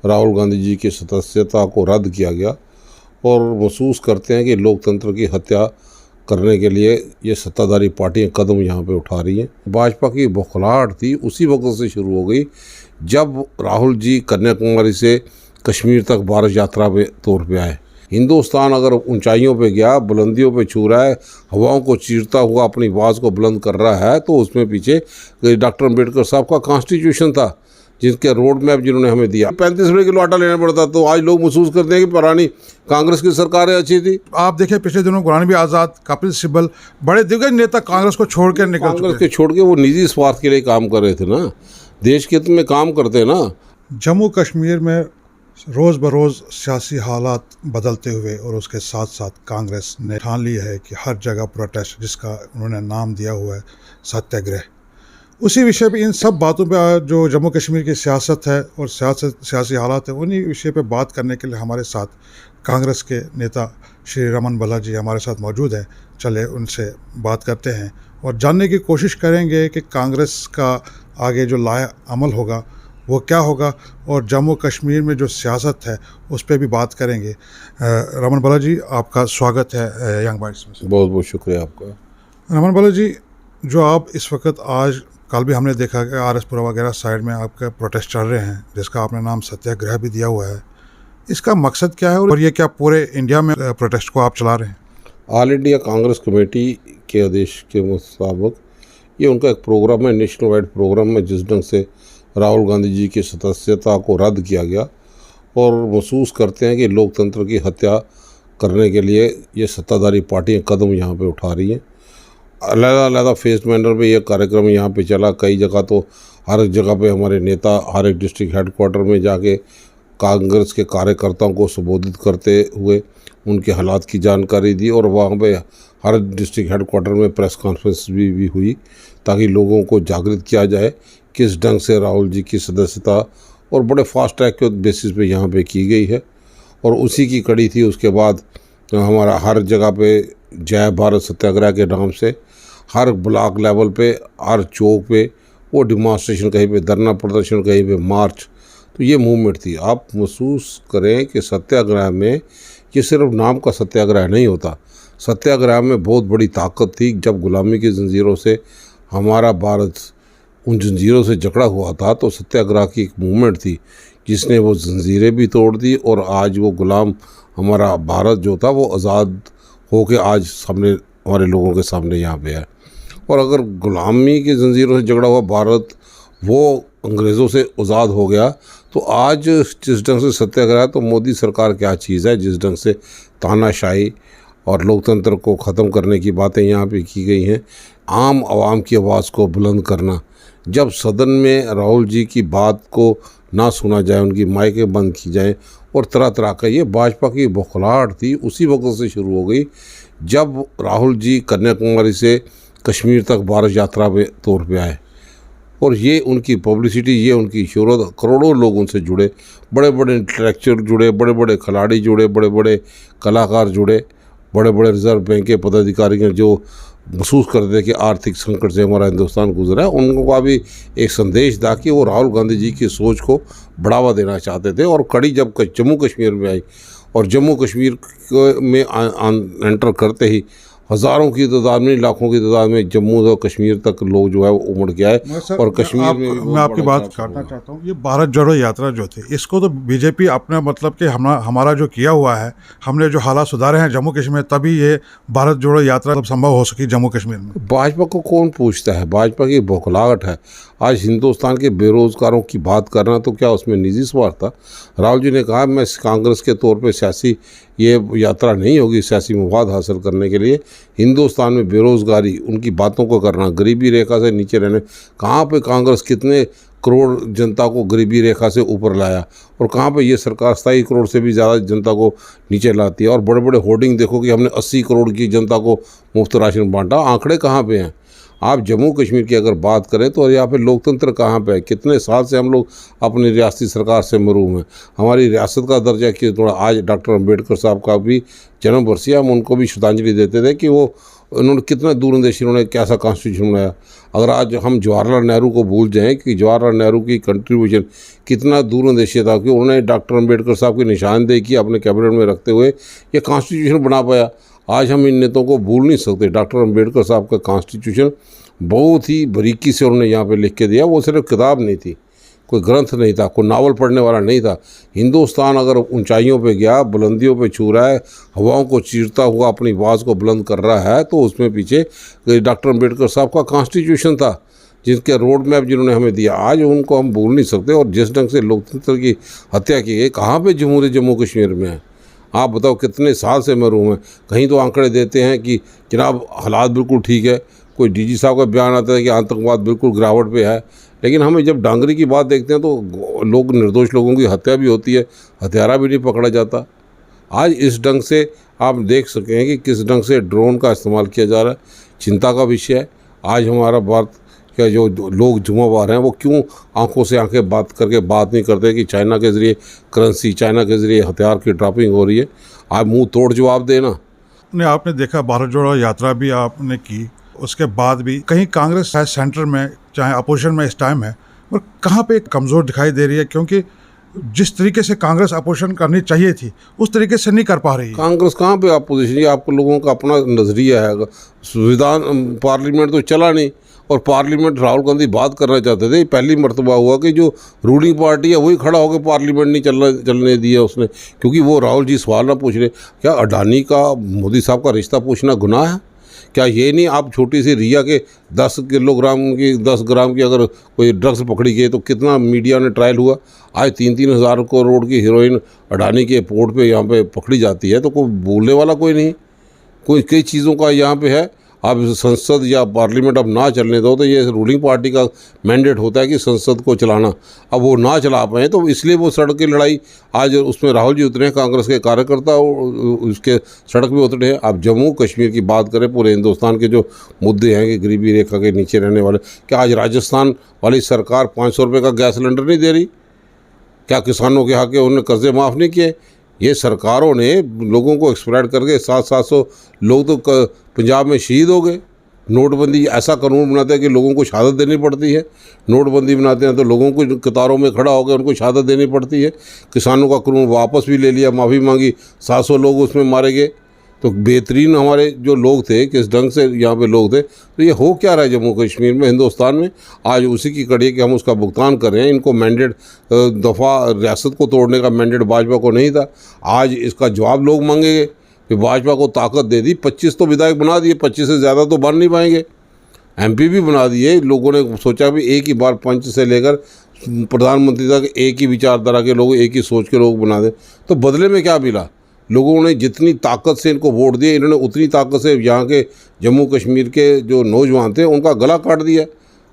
राहुल गांधी जी की सदस्यता को रद्द किया गया और महसूस करते हैं कि लोकतंत्र की हत्या करने के लिए ये सत्ताधारी पार्टियां कदम यहाँ पे उठा रही हैं। भाजपा की बौखलाहट थी उसी वक्त से शुरू हो गई जब राहुल जी कन्याकुमारी से कश्मीर तक भारत यात्रा पे तौर पे आए। हिंदुस्तान अगर ऊंचाइयों पे गया, बुलंदियों पे छू रहा है, हवाओं को चीरता हुआ अपनी आवाज़ को बुलंद कर रहा है, तो उसमें पीछे डॉक्टर अम्बेडकर साहब का कॉन्स्टिट्यूशन था, जिनके रोड मैप जिन्होंने हमें दिया। 35 रुपये किलो आटा लेना पड़ता, तो आज लोग महसूस करते हैं कि पुरानी कांग्रेस की सरकारें अच्छी थी। आप देखिए पिछले दिनों गुलाम नबी आज़ाद, कपिल सिब्बल, बड़े दिग्गज नेता कांग्रेस को छोड़ कर निकल कांग्रेस के छोड़ के वो निजी स्वार्थ के लिए काम कर रहे थे ना, देश के हित में काम करते ना। जम्मू कश्मीर में रोज़ बरोज़ सियासी हालात बदलते हुए और उसके साथ साथ कांग्रेस ने ठान ली है कि हर जगह प्रोटेस्ट, जिसका उन्होंने नाम दिया हुआ है सत्याग्रह, उसी विषय पे, इन सब बातों पे जो जम्मू कश्मीर की सियासत है और सियासी हालात है, उन्हीं विषय पे बात करने के लिए हमारे साथ कांग्रेस के नेता श्री रमन बालाजी हमारे साथ मौजूद हैं। चले उनसे बात करते हैं और जानने की कोशिश करेंगे कि कांग्रेस का आगे जो लाया अमल होगा वो क्या होगा और जम्मू कश्मीर में जो सियासत है उस पर भी बात करेंगे। रमन बालाजी, आपका स्वागत है यंग बाइट्स में। बहुत बहुत शुक्रिया आपका। रमन बालाजी, जो आप इस वक्त आज कल भी हमने देखा कि RS-पुरा वगैरह साइड में आपके प्रोटेस्ट चल रहे हैं, जिसका आपने नाम सत्याग्रह भी दिया हुआ है, इसका मकसद क्या है और ये क्या पूरे इंडिया में प्रोटेस्ट को आप चला रहे हैं? ऑल इंडिया कांग्रेस कमेटी के आदेश के मुताबिक ये उनका एक प्रोग्राम है, नेशनल वाइड प्रोग्राम है, जिस ढंग से राहुल गांधी जी की सदस्यता को रद्द किया गया और महसूस करते हैं कि लोकतंत्र की हत्या करने के लिए ये सत्ताधारी पार्टियां कदम यहाँ पे उठा रही हैं। अलग-अलग फेस मैनर पे ये कार्यक्रम यहाँ पे चला। कई जगह तो हर जगह पे हमारे नेता हर एक डिस्ट्रिक्ट हेडक्वार्टर में जाके कांग्रेस के कार्यकर्ताओं को संबोधित करते हुए उनके हालात की जानकारी दी और वहाँ पे हर डिस्ट्रिक्ट हेडक्वार्टर में प्रेस कॉन्फ्रेंस भी हुई ताकि लोगों को जागृत किया जाए किस ढंग से राहुल जी की सदस्यता और बड़े फास्ट ट्रैक के बेसिस पे यहाँ पे की गई है। और उसी की कड़ी थी। उसके बाद हमारा हर जगह पे जय भारत सत्याग्रह के नाम से हर ब्लॉक लेवल पे, हर चौक पे वो डिमॉन्स्ट्रेशन, कहीं पे धरना प्रदर्शन, कहीं पे मार्च, तो ये मूवमेंट थी। आप महसूस करें कि सत्याग्रह में ये सिर्फ नाम का सत्याग्रह नहीं होता, सत्याग्रह में बहुत बड़ी ताकत थी। जब गुलामी की जंजीरों से हमारा भारत उन जंजीरों से जकड़ा हुआ था तो सत्याग्रह की एक मूवमेंट थी जिसने वो जंजीरें भी तोड़ दी और आज वो गुलाम हमारा भारत जो था वो आज़ाद होके आज सामने हमारे लोगों के सामने यहाँ पे है। और अगर गुलामी की जंजीरों से जकड़ा हुआ भारत वो अंग्रेज़ों से आज़ाद हो गया तो आज जिस ढंग से सत्याग्रह, तो मोदी सरकार क्या चीज़ है, जिस ढंग से तानाशाही और लोकतंत्र को ख़त्म करने की बातें यहाँ पे की गई हैं, आम आवाम की आवाज़ को बुलंद करना। जब सदन में राहुल जी की बात को ना सुना जाए, उनकी माइकें बंद की जाएं और तरह तरह का, ये भाजपा की बौखलाहट थी उसी वक्त से शुरू हो गई जब राहुल जी कन्याकुमारी से कश्मीर तक भारत यात्रा पे तौर पे आए। और ये उनकी पब्लिसिटी, ये उनकी शोहरत, करोड़ों लोग उनसे जुड़े, बड़े बड़े इंटेलेक्चुअल जुड़े, बड़े बड़े खिलाड़ी जुड़े, बड़े बड़े कलाकार जुड़े, बड़े बड़े रिजर्व बैंक के पदाधिकारी जो महसूस करते कि आर्थिक संकट से हमारा हिंदुस्तान गुजरा है, उनको का भी एक संदेश था कि वो राहुल गांधी जी की सोच को बढ़ावा देना चाहते थे। और कड़ी जब जम्मू कश्मीर में आई और जम्मू कश्मीर में एंटर करते ही हज़ारों की तादाद में, लाखों की तादाद में जम्मू और कश्मीर तक लोग जो है वो उमड़ के आए। और कश्मीर में मैं आपकी बात काटना चाहता हूँ। ये भारत जोड़ो यात्रा जो थी, इसको तो बीजेपी अपने मतलब कि हमारा जो किया हुआ है, हमने जो हालात सुधारे हैं जम्मू कश्मीर में, तभी ये भारत जोड़ो यात्रा संभव हो सकी जम्मू कश्मीर में। भाजपा को कौन पूछता है? भाजपा की बौखलाहट है। आज हिंदुस्तान के बेरोज़गारों की बात करना, तो क्या उसमें निजी स्वार्थ था? राहुल जी ने कहा मैं कांग्रेस के तौर पे सियासी ये यात्रा नहीं होगी सियासी मवाद हासिल करने के लिए। हिंदुस्तान में बेरोज़गारी, उनकी बातों को करना, गरीबी रेखा से नीचे रहने, कहाँ पे कांग्रेस कितने करोड़ जनता को गरीबी रेखा से ऊपर लाया और कहाँ पे ये सरकार 27 करोड़ से भी ज़्यादा जनता को नीचे लाती है। और बड़े बड़े होर्डिंग देखो कि हमने 80 करोड़ की जनता को मुफ्त राशन बांटा। आंकड़े कहाँ पे हैं? आप जम्मू कश्मीर की अगर बात करें तो यहाँ पे लोकतंत्र कहाँ पे है? कितने साल से हम लोग अपनी रियासती सरकार से महरूम हैं। हमारी रियासत का दर्जा कि थोड़ा, आज डॉक्टर अम्बेडकर साहब का भी जन्म वर्षीय, हम उनको भी श्रद्धांजलि देते थे कि वो उन्होंने कितना दूरंदेशी, उन्होंने कैसा कॉन्स्टिट्यूशन बनाया। अगर आज हम जवाहरलाल नेहरू को भूल जाएं कि जवाहरलाल नेहरू की कंट्रीब्यूशन कितना दूरंदेशी था कि उन्होंने डॉक्टर अम्बेडकर साहब की निशानदेही की अपने कैबिनेट में रखते हुए ये कॉन्स्टिट्यूशन बना पाया। आज हम इन नेताओं को भूल नहीं सकते। डॉक्टर अम्बेडकर साहब का कॉन्स्टिट्यूशन बहुत ही बारीकी से उन्होंने यहाँ पे लिख के दिया। वो सिर्फ किताब नहीं थी, कोई ग्रंथ नहीं था, कोई नावल पढ़ने वाला नहीं था। हिंदुस्तान अगर ऊंचाइयों पे गया, बुलंदियों पे छू रहा है, हवाओं को चीरता हुआ अपनी आवाज़ को बुलंद कर रहा है, तो उसमें पीछे डॉक्टर अम्बेडकर साहब का कॉन्स्टिट्यूशन था, जिनके रोड मैप जिन्होंने हमें दिया। आज उनको हम भूल नहीं सकते। और जिस ढंग से लोकतंत्र की हत्या की गई, कहाँ पर जमहूरियत जम्मू कश्मीर में है? आप बताओ कितने साल से महरूम है। कहीं तो आंकड़े देते हैं कि जनाब हालात बिल्कुल ठीक है, कोई डीजी साहब का बयान आता है कि आतंकवाद बिल्कुल गिरावट पे है, लेकिन हमें जब डांगरी की बात देखते हैं तो लोग, निर्दोष लोगों की हत्या भी होती है, हत्यारा भी नहीं पकड़ा जाता। आज इस ढंग से आप देख सकें कि किस ढंग से ड्रोन का इस्तेमाल किया जा रहा है, चिंता का विषय है। आज हमारा भारत का जो लोग जुम्मेवार हैं वो क्यों आंखों से आंखें बात करके बात नहीं करते कि चाइना के ज़रिए करेंसी, चाइना के ज़रिए हथियार की ड्रॉपिंग हो रही है। आप मुंह तोड़ जवाब देना। आपने देखा भारत जोड़ो यात्रा भी आपने की, उसके बाद भी कहीं कांग्रेस चाहे सेंटर में चाहे अपोजिशन में इस टाइम है, और कहाँ पे कमज़ोर दिखाई दे रही है, क्योंकि जिस तरीके से कांग्रेस अपोजिशन करनी चाहिए थी उस तरीके से नहीं कर पा रही है। कांग्रेस कहाँ पे अपोजिशन? ये आपको लोगों का अपना नज़रिया है। संविधान पार्लियामेंट तो चला नहीं, और पार्लियामेंट राहुल गांधी बात करना चाहते थे। पहली मर्तबा हुआ कि जो रूलिंग पार्टी है वही खड़ा होकर पार्लियामेंट नहीं चलने दिया उसने, क्योंकि वो राहुल जी सवाल ना पूछ रहे। क्या अडानी का मोदी साहब का रिश्ता पूछना गुनाह है? क्या ये नहीं, आप छोटी सी रिया के 10 ग्राम की अगर कोई ड्रग्स पकड़ी गई तो कितना मीडिया ने ट्रायल हुआ। आज 3-3 हज़ार करोड़ की हीरोइन अडानी के पोर्ट पे यहाँ पे पकड़ी जाती है, तो कोई बोलने वाला कोई नहीं। कोई कई चीज़ों का यहाँ पे है। आप संसद या पार्लियामेंट अब ना चलने दो, तो ये रूलिंग पार्टी का मैंडेट होता है कि संसद को चलाना। अब वो ना चला पाए तो इसलिए वो सड़क की लड़ाई, आज उसमें राहुल जी उतरे हैं, कांग्रेस के कार्यकर्ता उसके सड़क पे उतरे हैं। आप जम्मू कश्मीर की बात करें, पूरे हिंदुस्तान के जो मुद्दे हैं कि गरीबी रेखा के नीचे रहने वाले, क्या आज राजस्थान वाली सरकार 500 रुपये का गैस सिलेंडर नहीं दे रही? क्या किसानों के हक उन्होंने कर्जे माफ़ नहीं किए? ये सरकारों ने लोगों को एक्सप्लॉइट करके 700 लोग तो पंजाब में शहीद हो गए। नोटबंदी ऐसा कानून बनाते हैं कि लोगों को शहादत देनी पड़ती है। नोटबंदी बनाते हैं तो लोगों को कतारों में खड़ा होकर उनको शहादत देनी पड़ती है। किसानों का कानून वापस भी ले लिया, माफ़ी मांगी, 700 लोग उसमें मारे गए। तो बेहतरीन हमारे जो लोग थे, किस ढंग से यहाँ पे लोग थे। तो ये हो क्या रहा है जम्मू कश्मीर में, हिंदुस्तान में? आज उसी की कड़ी कि हम उसका भुगतान कर रहे हैं। इनको मैंडेट दफ़ा रियासत को तोड़ने का मैंडेट भाजपा को नहीं था। आज इसका जवाब लोग मांगेंगे कि भाजपा को ताकत दे दी, 25 तो विधायक बना दिए, 25 से ज़्यादा तो बन नहीं पाएंगे। MP भी बना दिए। लोगों ने सोचा भी एक ही बार पंच से लेकर प्रधानमंत्री तक एक ही विचारधारा के लोग, एक ही सोच के लोग बना दें। तो बदले में क्या मिला? लोगों ने जितनी ताकत से इनको वोट दिए, इन्होंने उतनी ताकत से यहाँ के जम्मू कश्मीर के जो नौजवान थे उनका गला काट दिया।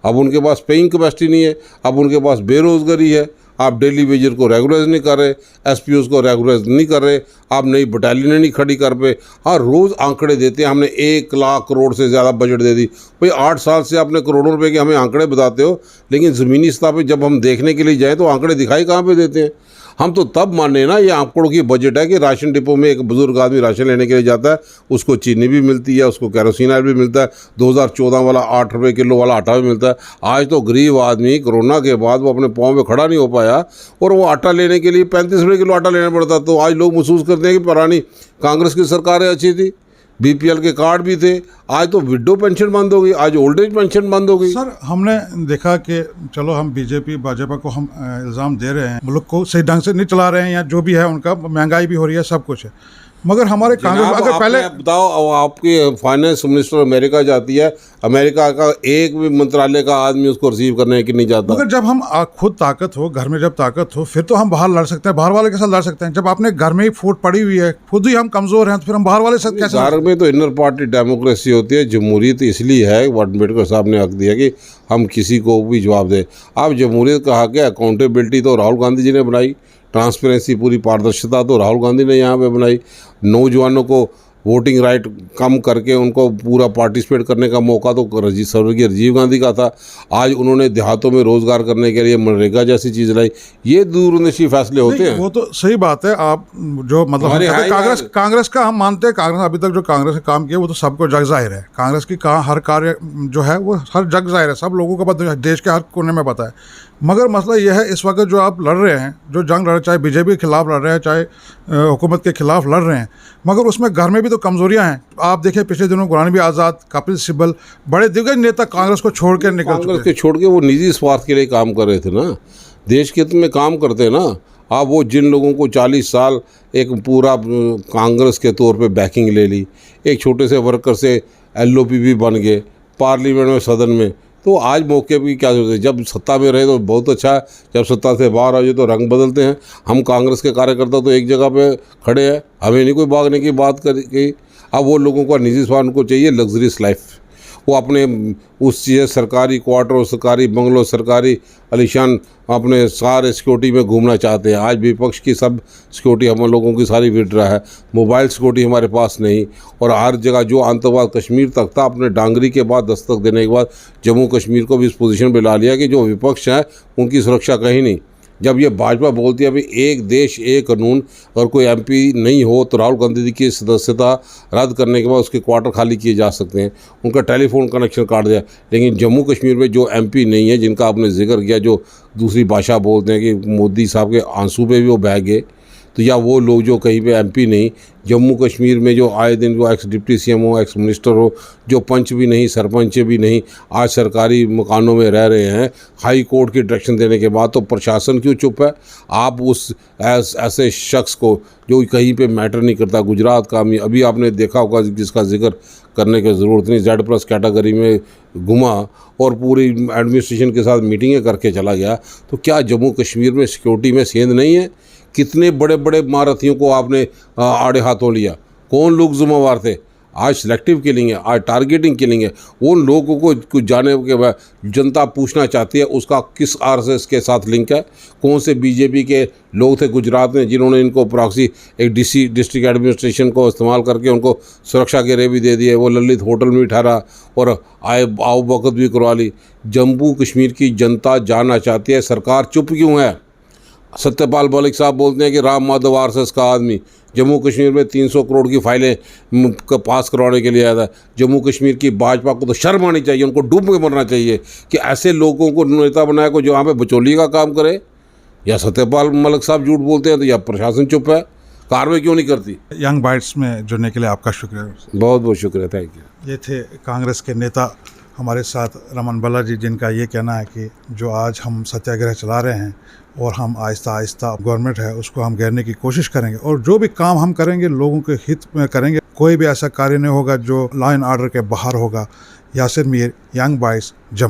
अब उनके पास पेइंग कैपेसिटी नहीं है, अब उनके पास बेरोज़गारी है। आप डेली वेजर को रेगुलराइज नहीं कर रहे, SPOs को रेगुलराइज नहीं कर रहे, आप नई बटालियन नहीं खड़ी कर पे। हाँ, रोज़ आंकड़े देते हैं, हमने 1 लाख करोड़ से ज़्यादा बजट दे दी। भाई 8 साल से आपने करोड़ों रुपए के हमें आंकड़े बताते हो, लेकिन ज़मीनी सतह पे जब हम देखने के लिए जाएँ तो आंकड़े दिखाई कहाँ पे देते हैं? हम तो तब माने ना ये आंकड़ों की बजट है कि राशन डिपो में एक बुजुर्ग आदमी राशन लेने के लिए जाता है, उसको चीनी भी मिलती है, उसको केरोसिन ऑयल भी मिलता है, 2014 वाला 8 रुपये किलो वाला आटा भी मिलता है। आज तो गरीब आदमी कोरोना के बाद वो अपने पाँव में खड़ा नहीं हो पाया और वो आटा लेने के लिए 35 रुपये किलो आटा लेना पड़ता। तो आज लोग महसूस करते हैं कि पुरानी कांग्रेस की सरकारें अच्छी थी, BPL के कार्ड भी थे। आज तो विडो पेंशन बंद हो गई, आज ओल्ड एज पेंशन बंद हो गई। सर, हमने देखा कि चलो हम बीजेपी भाजपा को हम इल्ज़ाम दे रहे हैं, मुल्क को सही ढंग से नहीं चला रहे हैं, या जो भी है उनका, महंगाई भी हो रही है, सब कुछ है, मगर हमारे कांग्रेस अगर पहले बताओ, आपकी फाइनेंस मिनिस्टर अमेरिका जाती है, अमेरिका का एक भी मंत्रालय का आदमी उसको रिसीव करने के नहीं जाता। मगर जब हम खुद ताकत हो, घर में जब ताकत हो, फिर तो हम बाहर लड़ सकते हैं, बाहर वाले के साथ लड़ सकते हैं। जब आपने घर में ही फूट पड़ी हुई है, खुद ही हम कमज़ोर हैं, तो फिर हम बाहर वाले साथ कैसे? घर में तो इनर पार्टी डेमोक्रेसी होती है। जमहूरियत इसलिए है, अम्बेडकर साहब ने हक दिया कि हम किसी को भी जवाब दें। आप जमहूरियत का हक है, अकाउंटेबिलिटी तो राहुल गांधी जी ने बनाई, ट्रांसपेरेंसी, पूरी पारदर्शिता तो राहुल गांधी ने यहाँ पे बनाई। नौजवानों को वोटिंग राइट कम करके उनको पूरा पार्टिसिपेट करने का मौका तो स्वर्गीय राजीव गांधी का था। आज उन्होंने देहातों में रोज़गार करने के लिए मनरेगा जैसी चीज़ लाई। ये दूरंदेशी फैसले होते हैं। वो तो सही बात है। आप जो मतलब हम कहते हैं कांग्रेस का हम मानते हैं, कांग्रेस अभी तक जो कांग्रेस ने काम किया वो तो सबको जग जाहिर है। कांग्रेस की हर कार्य जो है वो हर जग जाहिर है, सब लोगों को पता है, देश के हर कोने में पता है। मगर मसला यह है इस वक्त जो आप लड़ रहे हैं, जो जंग लड़ रहे हैं, चाहे बीजेपी के खिलाफ लड़ रहे हैं, चाहे हुकूमत के खिलाफ लड़ रहे हैं, मगर उसमें घर में भी तो कमजोरियां हैं। आप देखिए पिछले दिनों गुलाम नबी आज़ाद, कपिल सिब्बल, बड़े दिग्गज नेता कांग्रेस को छोड़ कर निकल कांग्रेस के छोड़ के वो निजी स्वार्थ के लिए काम कर रहे थे ना, देश के हित में काम करते हैं ना। आप वो जिन लोगों को 40 साल एक पूरा कांग्रेस के तौर पे बैकिंग ले ली, एक छोटे से वर्कर से LOP भी बन गए पार्लियामेंट में, सदन में, तो आज मौके की क्या जरूरत है। जब सत्ता में रहे तो बहुत अच्छा है, जब सत्ता से बाहर आ जाए तो रंग बदलते हैं। हम कांग्रेस के कार्यकर्ता तो एक जगह पे खड़े हैं, हमें नहीं कोई भागने की बात की। अब वो लोगों का निजी स्वार्थ, उनको चाहिए लग्जरियस लाइफ, वो अपने उस चीज़ सरकारी क्वार्टर, सरकारी बंगलों, सरकारी आलीशान अपने सारे सिक्योरिटी में घूमना चाहते हैं। आज विपक्ष की सब सिक्योरिटी हम लोगों की सारी विड्रा है, मोबाइल सिक्योरिटी हमारे पास नहीं। और हर जगह जो आतंकवाद कश्मीर तक था, अपने डांगरी के बाद दस्तक देने के बाद जम्मू कश्मीर को भी इस पोजीशन पे ला लिया कि जो विपक्ष है उनकी सुरक्षा कहीं नहीं। जब ये भाजपा बोलती है अभी एक देश एक कानून, और कोई MP नहीं हो तो राहुल गांधी जी की सदस्यता रद्द करने के बाद उसके क्वार्टर खाली किए जा सकते हैं, उनका टेलीफोन कनेक्शन काट दिया। लेकिन जम्मू कश्मीर में जो MP नहीं है, जिनका आपने जिक्र किया, जो दूसरी भाषा बोलते हैं कि मोदी साहब के आंसू पे भी वो बह गए, तो या वो लोग जो कहीं पे MP नहीं, जम्मू कश्मीर में जो आए दिन जो एक्स डिप्टी CM हो, एक्स मिनिस्टर हो, जो पंच भी नहीं, सरपंच भी नहीं, आज सरकारी मकानों में रह रहे हैं हाई कोर्ट की डायरेक्शन देने के बाद, तो प्रशासन क्यों चुप है। आप उस ऐसे शख्स को जो कहीं पे मैटर नहीं करता, गुजरात का अभी आपने देखा होगा जिसका जिक्र करने की ज़रूरत नहीं, Z+ कैटेगरी में घुमा और पूरी एडमिनिस्ट्रेशन के साथ मीटिंगें करके चला गया, तो क्या जम्मू कश्मीर में सिक्योरिटी में सेंध नहीं है। कितने बड़े बड़े महारथियों को आपने आड़े हाथों लिया, कौन लोग जिम्मेवार थे। आज सिलेक्टिव किलिंग है, आज टारगेटिंग किलिंग है। उन लोगों को कुछ जाने के बाद जनता पूछना चाहती है उसका किस RSS के साथ लिंक है, कौन से BJP के लोग थे गुजरात में जिन्होंने इनको प्रॉक्सी एक डिस्ट्रिक्ट एडमिनिस्ट्रेशन को इस्तेमाल करके उनको सुरक्षा घेरे भी दे दिए, वो ललित होटल में ठहरा और आओ वक्त भी करवा ली। जम्मू कश्मीर की जनता जानना चाहती है सरकार चुप क्यों है। सत्यपाल मलिक साहब बोलते हैं कि राम माधव RSS का आदमी जम्मू कश्मीर में 300 करोड़ की फाइलें पास करवाने के लिए आया था। जम्मू कश्मीर की भाजपा को तो शर्म आनी चाहिए, उनको डूब के मरना चाहिए कि ऐसे लोगों को नेता बनाया को जो यहाँ पे बचौली का काम करे। या सत्यपाल मलिक साहब झूठ बोलते हैं तो या प्रशासन चुप है, कार्रवाई क्यों नहीं करती। यंग बाइट्स में जुड़ने के लिए आपका शुक्रिया। बहुत बहुत शुक्रिया, थैंक यू। ये थे कांग्रेस के नेता हमारे साथ रमन बालाजी, जिनका ये कहना है कि जो आज हम सत्याग्रह चला रहे हैं और हम आहिस्ता आहिस्ता गवर्नमेंट है उसको हम घेरने की कोशिश करेंगे, और जो भी काम हम करेंगे लोगों के हित में करेंगे। कोई भी ऐसा कार्य नहीं होगा जो लॉ एंड ऑर्डर के बाहर होगा। Yasir Mir, young bytes, Jammu.